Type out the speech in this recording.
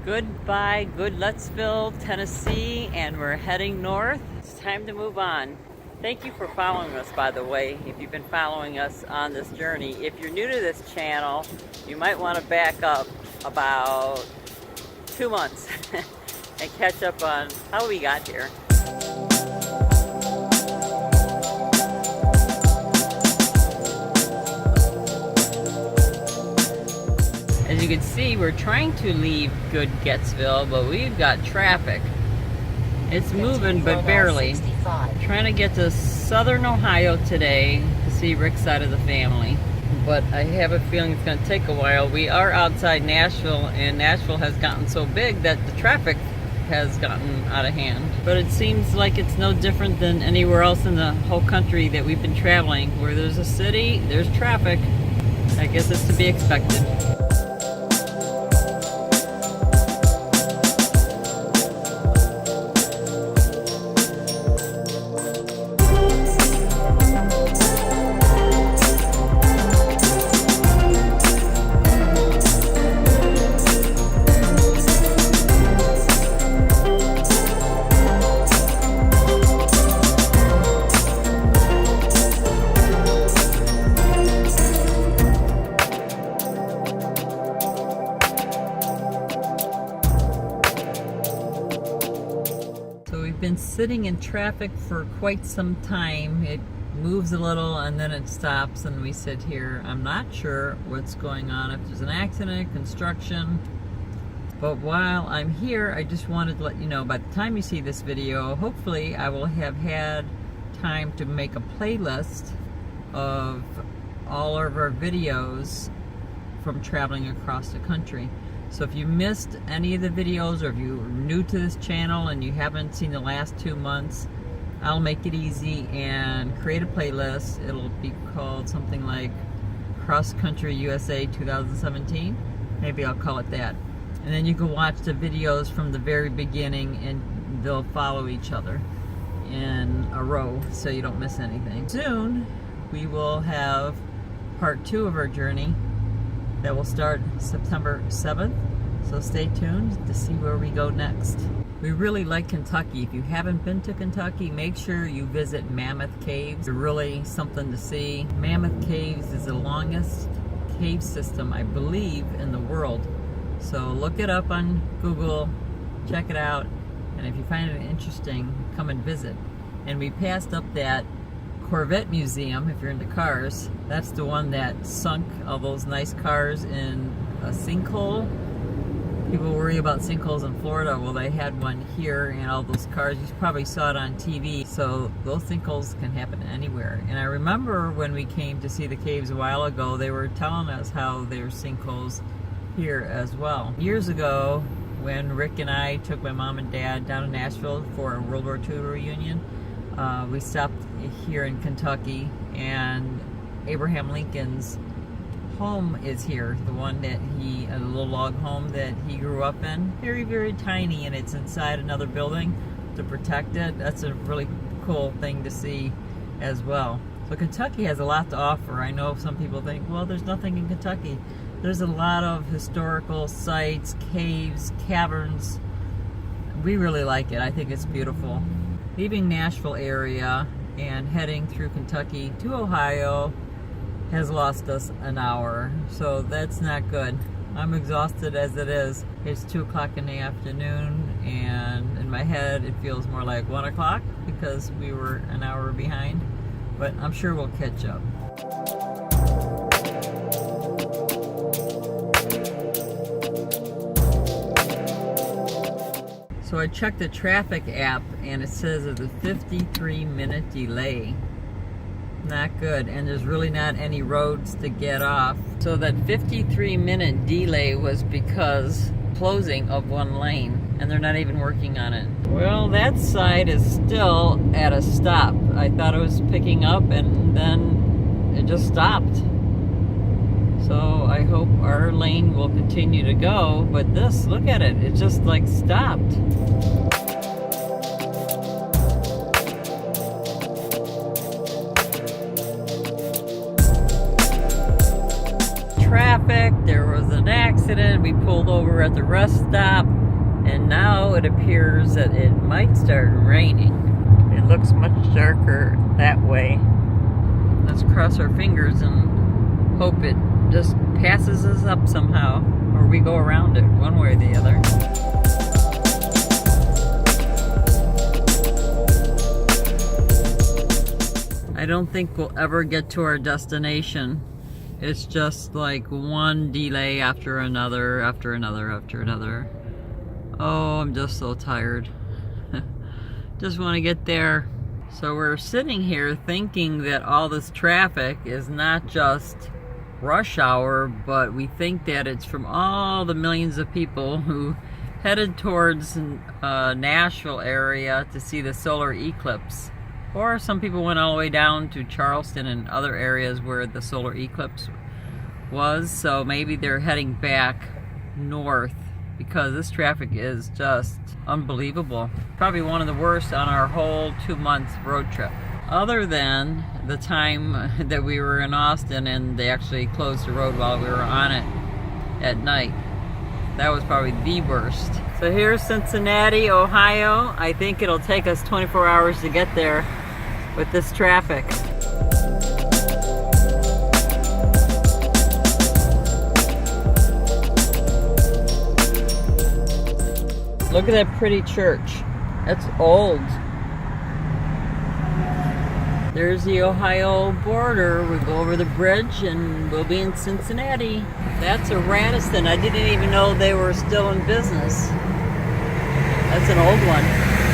Goodbye, Goodlettsville, Tennessee, and we're heading north. It's time to move on. Thank you for following us, by the way, if you've been following us on this journey. If you're new to this channel, you might want to back up about 2 months and catch up on how we got here. As you can see, we're trying to leave Goodlettsville, but we've got traffic. It's moving, but barely. Trying to get to southern Ohio today to see Ric's side of the family. But I have a feeling it's going to take a while. We are outside Nashville, and Nashville has gotten so big that the traffic has gotten out of hand. But it seems like it's no different than anywhere else in the whole country that we've been traveling. Where there's a city, there's traffic. I guess it's to be expected. Been sitting in traffic for quite some time. It moves a little and then it stops and we sit here. I'm not sure what's going on, if there's an accident, construction, but while I'm here I just wanted to let you know, by the time you see this video, hopefully I will have had time to make a playlist of all of our videos from traveling across the country. So if you missed any of the videos, or if you're new to this channel and you haven't seen the last 2 months, I'll make it easy and create a playlist. It'll be called something like Cross Country USA 2017. Maybe I'll call it that. And then you can watch the videos from the very beginning and they'll follow each other in a row so you don't miss anything. Soon we will have part 2 of our journey that will start September 7th, so stay tuned to see where we go next. We really like Kentucky. If you haven't been to Kentucky, make sure you visit Mammoth Caves. They're really something to see. Mammoth Caves is the longest cave system, I believe, in the world. So look it up on Google, check it out, and if you find it interesting, come and visit. And we passed up that Corvette Museum, if you're into cars. That's the one that sunk all those nice cars in a sinkhole. People worry about sinkholes in Florida. Well, they had one here, and all those cars, you probably saw it on TV. So those sinkholes can happen anywhere. And I remember when we came to see the caves a while ago, they were telling us how there's sinkholes here as well. Years ago, when Ric and I took my mom and dad down to Nashville for a World War II reunion, we stopped here in Kentucky, and Abraham Lincoln's home is here. The one that a little log home that he grew up in. Very, very tiny, and it's inside another building to protect it. That's a really cool thing to see as well. So Kentucky has a lot to offer. I know some people think, well, there's nothing in Kentucky. There's a lot of historical sites, caves, caverns. We really like it. I think it's beautiful. Leaving Nashville area and heading through Kentucky to Ohio has lost us an hour, so that's not good. I'm exhausted as it is. It's 2 o'clock in the afternoon, and in my head it feels more like 1 o'clock because we were an hour behind, but I'm sure we'll catch up. So I checked the traffic app and it says there's a 53-minute delay. Not good, and there's really not any roads to get off. So that 53-minute delay was because closing of one lane, and they're not even working on it. Well, that side is still at a stop. I thought it was picking up and then it just stopped. So I hope our lane will continue to go, but this, look at it, it just like stopped. Traffic, there was an accident. accident. We pulled over at the rest stop, and now it appears that it might start raining. It looks much darker that way. Let's cross our fingers and hope it just passes us up somehow, or we go around it one way or the other. I don't think we'll ever get to our destination. It's just like one delay after another, after another, after another. Oh, I'm just so tired. Just want to get there. So we're sitting here thinking that all this traffic is not just rush hour, but we think that it's from all the millions of people who headed towards Nashville area to see the solar eclipse. Or some people went all the way down to Charleston and other areas where the solar eclipse was. So maybe they're heading back north because this traffic is just unbelievable. Probably one of the worst on our whole 2-month road trip. Other than the time that we were in Austin and they actually closed the road while we were on it at night. That was probably the worst. So here's Cincinnati, Ohio. I think it'll take us 24 hours to get there with this traffic. Look at that pretty church. That's old. There's the Ohio border. We'll go over the bridge and we'll be in Cincinnati. That's a Radisson. I didn't even know they were still in business. That's an old one.